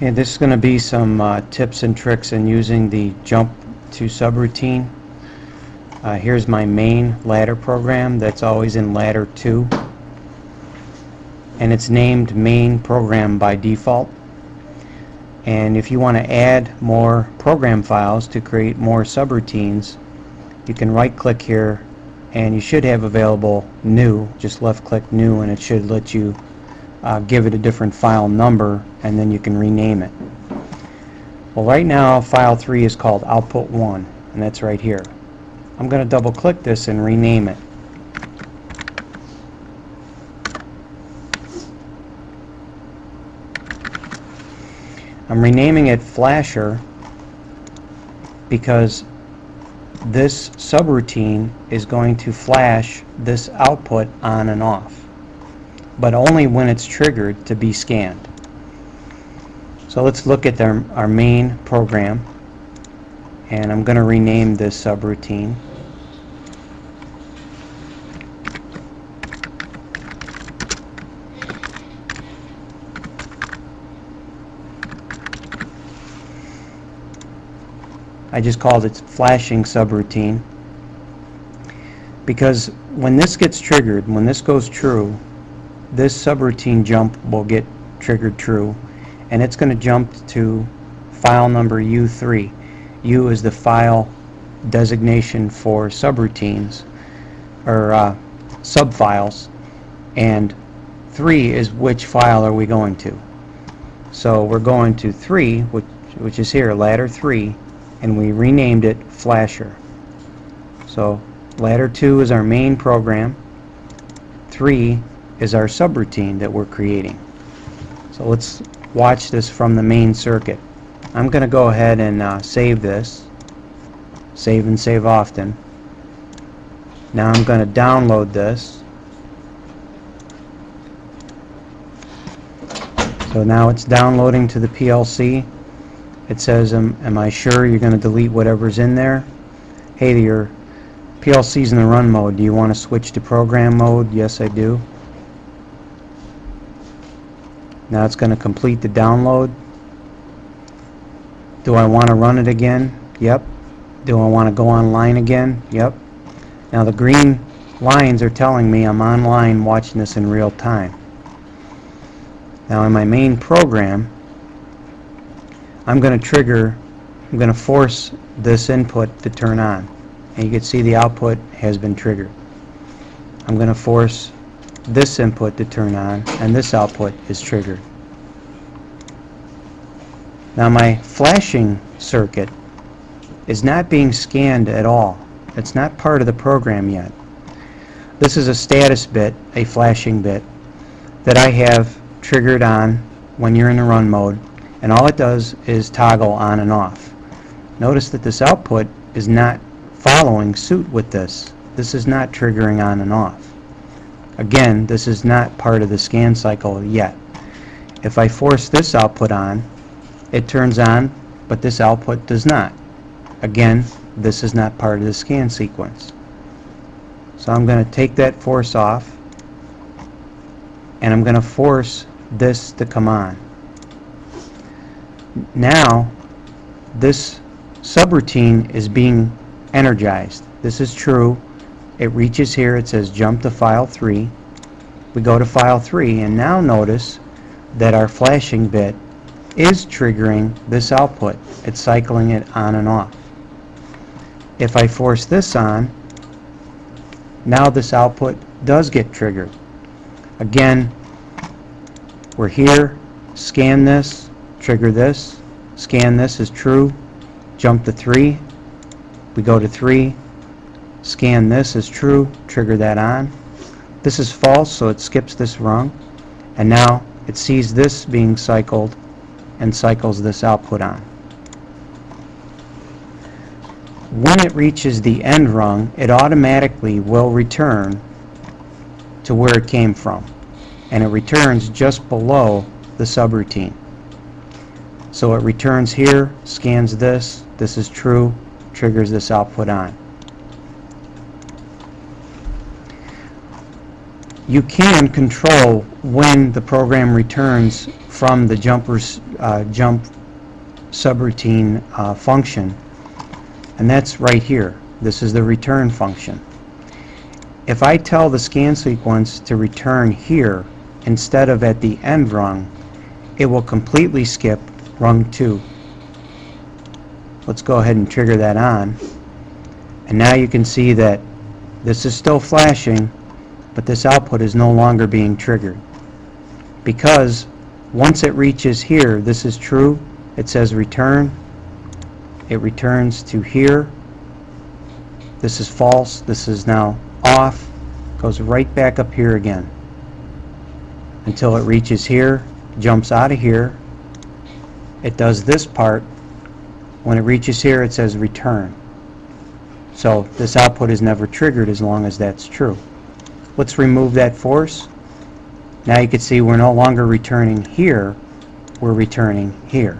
Okay, this is going to be some tips and tricks in using the jump to subroutine. Here's my main ladder program that's always in ladder 2, and it's named main program by default. And if you want to add more program files to create more subroutines, you can right click here and you should have available new. Just left click new and it should let you give it a different file number, and then you can rename it. Well, right now file 3 is called output 1, and that's right here. I'm going to double click this and rename it. I'm renaming it Flasher because this subroutine is going to flash this output on and off, but only when it's triggered to be scanned. So let's look at our main program, and I'm going to rename this subroutine. I just called it flashing subroutine because when this gets triggered, when this goes true, this subroutine jump will get triggered true, and it's going to jump to file number U3. U is the file designation for subroutines or subfiles, and 3 is which file are we going to. So we're going to 3, which is here, ladder 3, and we renamed it Flasher. So ladder 2 is our main program, 3 is our subroutine that we're creating. So let's watch this from the main circuit. I'm going to go ahead and save this. Save and save often. Now I'm going to download this. So now it's downloading to the PLC. It says, am I sure you're going to delete whatever's in there? Hey, your PLC's in the run mode. Do you want to switch to program mode? Yes, I do. Now it's going to complete the download. Do I want to run it again? Yep. Do I want to go online again? Yep. Now the green lines are telling me I'm online watching this in real time. Now in my main program, I'm going to force this input to turn on, and you can see the output has been triggered. I'm going to force this input to turn on, and this output is triggered. Now my flashing circuit is not being scanned at all. It's not part of the program yet. This is a status bit, a flashing bit, that I have triggered on when you're in the run mode, and all it does is toggle on and off. Notice that this output is not following suit with this. This is not triggering on and off. Again, this is not part of the scan cycle yet. If I force this output on, it turns on, but this output does not. Again, this is not part of the scan sequence. So I'm going to take that force off, and I'm going to force this to come on. Now this subroutine is being energized. This is true. It reaches here, it says jump to file 3. We go to file 3, and now notice that our flashing bit is triggering this output. It's cycling it on and off. If I force this on, now this output does get triggered. Again, we're here, scan this, trigger this, scan this is true, jump to 3, we go to 3, scan this is true, trigger that on. This is false, so it skips this rung, and now it sees this being cycled and cycles this output on. When it reaches the end rung, it automatically will return to where it came from, and it returns just below the subroutine. So it returns here, scans this, this is true, triggers this output on. You can control when the program returns from the jump subroutine function, and that's right here. This is the return function. If I tell the scan sequence to return here instead of at the end rung, it will completely skip rung 2. Let's go ahead and trigger that on, and now you can see that this is still flashing, but this output is no longer being triggered, because once it reaches here, this is true, it says return, it returns to here, this is false, this is now off, goes right back up here again until it reaches here, jumps out of here, it does this part, when it reaches here it says return. So this output is never triggered as long as that's true. Let's remove that force. Now you can see we're no longer returning here, we're returning here.